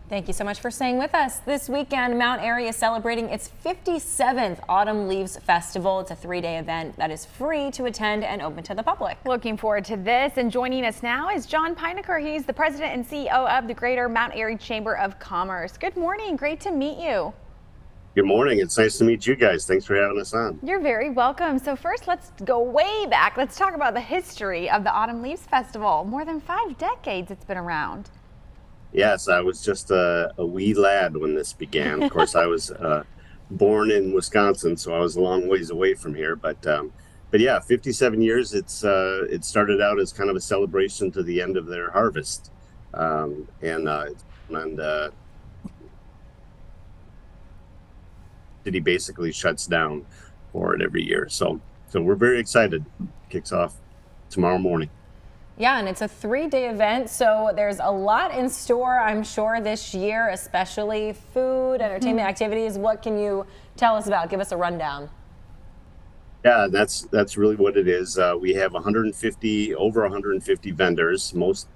Thank you so much for staying with us. This weekend, Mount Airy is celebrating its 57th Autumn Leaves Festival. It's a 3-day event that is free to attend and open to the public. Looking forward to this, and joining us now is John Pinecker. He's the president and CEO of the Greater Mount Airy Chamber of Commerce. Good morning. Great to meet you. Good morning. It's nice to meet you guys. Thanks for having us on. You're very welcome. So first, let's go way back. Let's talk about the history of the Autumn Leaves Festival. More than 5 decades it's been around. Yes, I was just a wee lad when this began. Of course, I was born in Wisconsin, so I was a long ways away from here. But yeah, 57 years. It started out as kind of a celebration to the end of their harvest, city basically shuts down for it every year. So we're very excited. Kicks off tomorrow morning. Yeah, and it's a 3-day event, so there's a lot in store, I'm sure, this year, especially food, entertainment activities. What can you tell us about? Give us a rundown. Yeah, that's really what it is. We have over 150 vendors.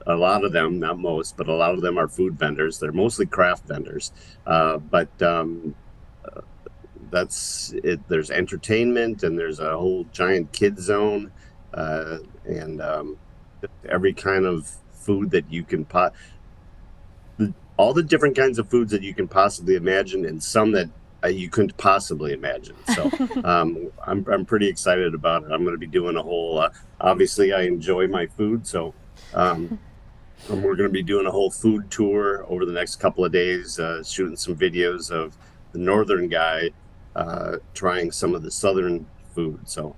A lot of them, not most, but a lot of them are food vendors. They're mostly craft vendors, that's it. There's entertainment, and there's a whole giant kid zone, and every kind of food that you can all the different kinds of foods that you can possibly imagine, and some that you couldn't possibly imagine. So I'm pretty excited about it. I'm going to be doing a whole obviously I enjoy my food, so we're going to be doing a whole food tour over the next couple of days, shooting some videos of the northern guy trying some of the southern food. So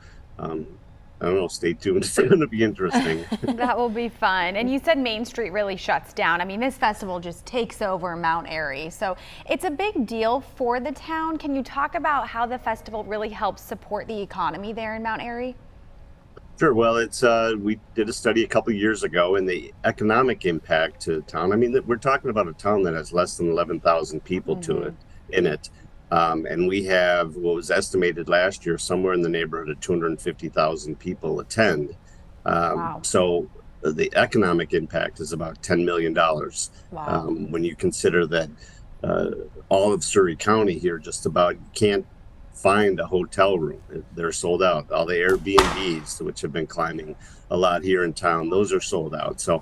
I don't know, stay tuned. It's going to be interesting. That will be fun. And you said Main Street really shuts down. I mean, this festival just takes over Mount Airy. So it's a big deal for the town. Can you talk about how the festival really helps support the economy there in Mount Airy? Sure. Well, we did a study a couple of years ago, and the economic impact to town. I mean, we're talking about a town that has less than 11,000 people in it. And we have what was estimated last year somewhere in the neighborhood of 250,000 people attend. Wow. So the economic impact is about $10 million. Wow. When you consider that all of Surry County here, just about you can't find a hotel room. They're sold out. All the Airbnbs, which have been climbing a lot here in town, those are sold out. So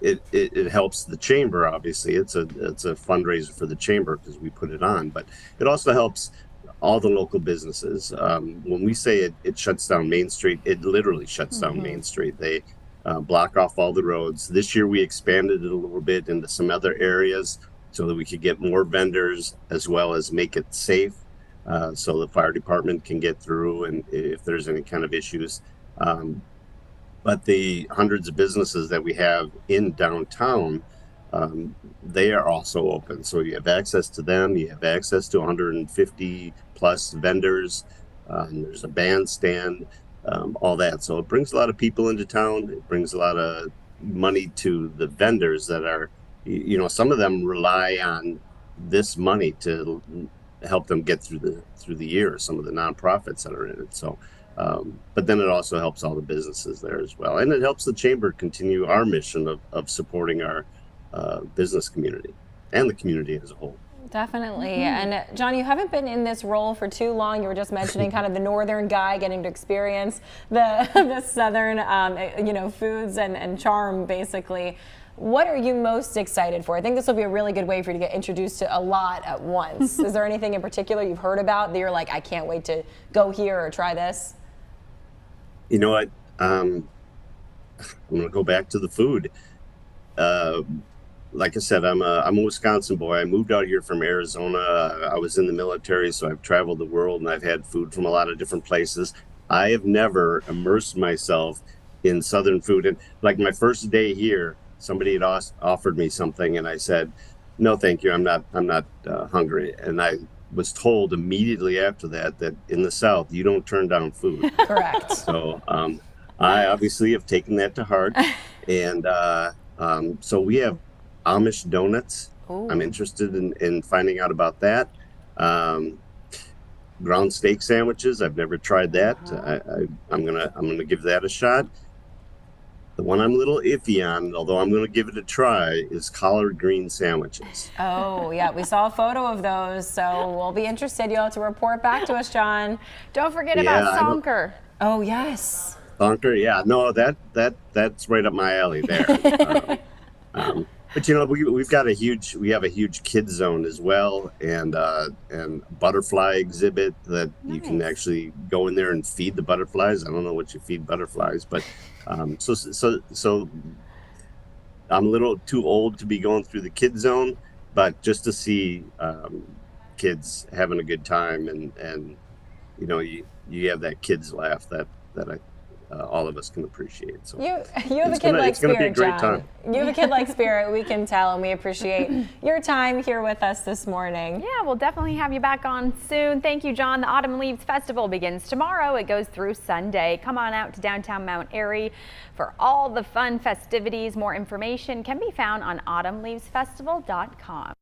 it helps the chamber. Obviously, it's a fundraiser for the chamber because we put it on, but it also helps all the local businesses. When we say it shuts down Main Street, it literally shuts down Main Street. They block off all the roads. This year we expanded it a little bit into some other areas so that we could get more vendors, as well as make it safe, so the fire department can get through, and if there's any kind of issues. But the hundreds of businesses that we have in downtown, they are also open. So you have access to them. You have access to 150 plus vendors. And there's a bandstand, all that. So it brings a lot of people into town. It brings a lot of money to the vendors that are, some of them rely on this money to help them get through the year. Some of the nonprofits that are in it. So. But then it also helps all the businesses there as well. And it helps the chamber continue our mission of supporting our business community and the community as a whole. Definitely. And John, you haven't been in this role for too long. You were just mentioning kind of the northern guy getting to experience the southern, foods and charm, basically. What are you most excited for? I think this will be a really good way for you to get introduced to a lot at once. Is there anything in particular you've heard about that you're like, I can't wait to go here or try this? You know what? I'm going to go back to the food. Like I said, I'm a Wisconsin boy. I moved out here from Arizona. I was in the military, so I've traveled the world, and I've had food from a lot of different places. I have never immersed myself in Southern food. And like my first day here, somebody had offered me something, and I said, "No, thank you. I'm not hungry." And I was told immediately after that in the South, you don't turn down food. Correct. So I obviously have taken that to heart. And so we have Amish donuts. Ooh. I'm interested in finding out about that. Ground steak sandwiches. I've never tried that. I'm gonna give that a shot. The one I'm a little iffy on, although I'm going to give it a try, is collard green sandwiches. Oh, yeah, we saw a photo of those, so we'll be interested. You'll have to report back to us, John. Don't forget Yeah, about I don't- Sonker. Oh, yes. Bunker, yeah, no, that's right up my alley there. But you know, we have a huge kids zone as well, and butterfly exhibit that you can Nice. actually go in there and feed the butterflies. I don't know what you feed butterflies, but so I'm a little too old to be going through the kids zone, but just to see kids having a good time and you know you have that kids laugh that all of us can appreciate. So You have a it's kid-like it's gonna be a spirit, great John. time. You have a kid-like spirit. We can tell, and we appreciate your time here with us this morning. Yeah, we'll definitely have you back on soon. Thank you, John. The Autumn Leaves Festival begins tomorrow. It goes through Sunday. Come on out to downtown Mount Airy for all the fun festivities. More information can be found on autumnleavesfestival.com.